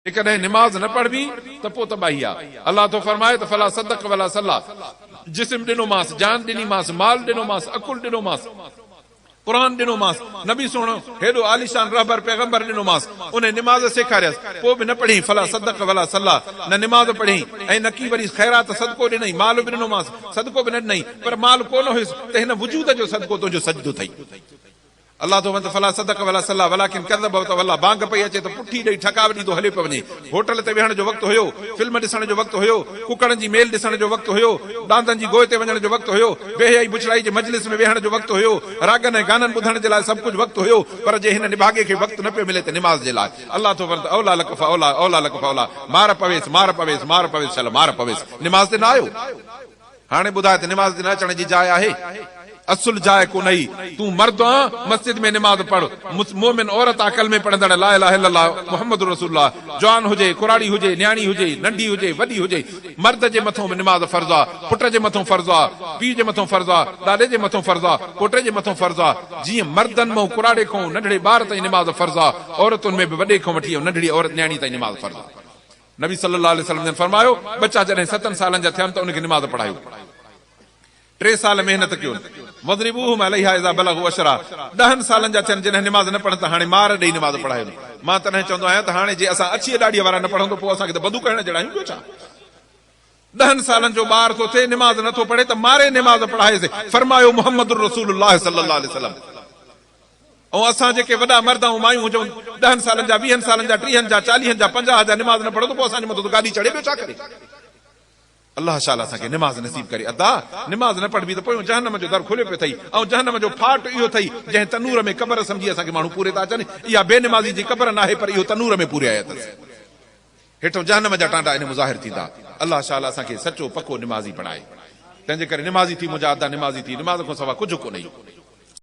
कॾहिं निमाज़ न पढ़बी त पोइ तबाही आहे। अलाह तो फरमाए त फला सदक वला सल्ला, जिस्म ॾिनोमांसि, जान ॾिनीमांसि, माल ॾिनोमांसि, अकुल ॾिनोमांसि, क़ुरान ॾिनोमांसि, नबी सुहिणो हेॾो आलिशान रहबर पैगंबर ॾिनोमांसि, उन निमाज़ सेखारियसि, पोइ बि न पढ़ी फला सदक वला सल्ला, न निमाज़ पढ़ी ऐं न की वरी ख़ैरात सदको ॾिनई, माल बि ॾिनोमांसि, सदको बि न ॾिनई, पर माल कोन हुयुसि त हिन वजूद जो सदको तुंहिंजो सजदो अथई। अल्लाह तो फला सदक वला सल्ला वलाकिन कज़ब वल्ला, बांग पई अचे त पुठी ॾेई ठकाव ॾींदो हले पियो वञे। होटल ते वेहण जो वक़्तु हुयो, फिल्म ॾिसण जो वक़्तु हुयो, कुकड़नि जी मेल ॾिसण जो वक़्तु हुयो, डांदनि जी गोए ते वञण जो वक़्तु हुयो, बेहयाई बुछड़ाई जे मजलिस में वेहण जो वक़्तु हुयो, रागनि ऐं गाननि ॿुधण जे लाइ सभु कुझु वक़्तु हुयो, पर जे हिन निभागे खे वक़्तु न पियो मिले त निमाज़ जे लाइ अल्लाह तो फरमाए औला लक फौला, औला लक फौला, मार पवेस, मार पवेस, मार पवेस, चल मार पवेस। निमाज़ ते न आयो, हाणे ॿुधाए त निमाज़ ते न अचण जी जाइ आहे? असुल जाए को नहीं, तू मर्द मस्जिद में निमाज पढ़, मोमिन औरत अकल में पढ़ंदड़ ला इलाहा इल्लल्लाह मुहम्मद रसूलुल्लाह, जवान हुजे, कुराड़ी हुजे, न्याणी हुजे, नंढी हुजे, वॾी हुजे, मर्द जे मथों निमाज फर्ज़ आहे, पुट जे मथों फर्ज़ आहे, पीउ जे मथों फर्ज़ आहे, ॾाॾे जे मथों फर्ज़ आहे, पोटे जे मथों फर्ज़ आहे। जीअं मर्दनि मां कुराड़े खां नंढड़े ॿार ताईं निमाज फर्ज़ आहे, औरतुनि में बि वॾे खां वठी नंढड़ी औरत न्याणी ताईं निमाज फर्ज़ आहे। नबी सल्लल्लाहु अलैहि वसल्लम ने फरमायो, बच्चा जॾहिं 7 सालनि जा थियनि त उनखे निमाज पढ़ायो। 3 साल मेहनत कयो, वज़रिबूहुम अलैहा इज़ा बलगू अशरा, 10 सालनि जा थियनि जॾहिं निमाज़ न पढ़नि त हाणे मार ॾेई निमाज़ पढ़ायो। मां तॾहिं चवंदो आहियां त हाणे जे असां अछी ॾाॾीअ वारा न पढ़ंदो पोइ असांखे त बंदूक हणण जहिड़ा पियो छा? 10 सालनि जो ॿार थो थिए, निमाज़ नथो पढ़े त मारे निमाज़ पढ़ाएसि। फरमायो मुहम्मद रसूलुल्लाह सल्लल्लाहु अलैहि वसल्लम। ऐं असां जेके वॾा मर्द ऐं मायूं हुजूं 10 सालनि जा, 20 सालनि जा, 30 जा, 40 जा, 50 जा निमाज़ न पढ़ो त पोइ असांजे मथां त गाॾी चढ़े पियो छा करे? अल्लाह शाला असांखे निमाज़ नसीब करे अदा। निमाज़ न पढ़बी त पोइ जहन्नम जो दर खुलियो पियो अथई, ऐं जहन्नम जो फाट इहो अथई जंहिं तनूर में क़बर सम्झी असांखे माण्हू पूरे था अचनि। इहा बेनिमाज़ी जी क़बर न आहे, पर इहो तनूर में पूरे आया अथसि। हेठो जहन्नम जा टांडा इन मुज़ाहिर थींदा। अल्लाह शाला असांखे सचो पको निमाज़ी बणाए। तंहिंजे करे निमाज़ी थी मुंहिंजा अदा, निमाज़ी थी, निमाज़ खां सवाइ कुझु कोन्हे।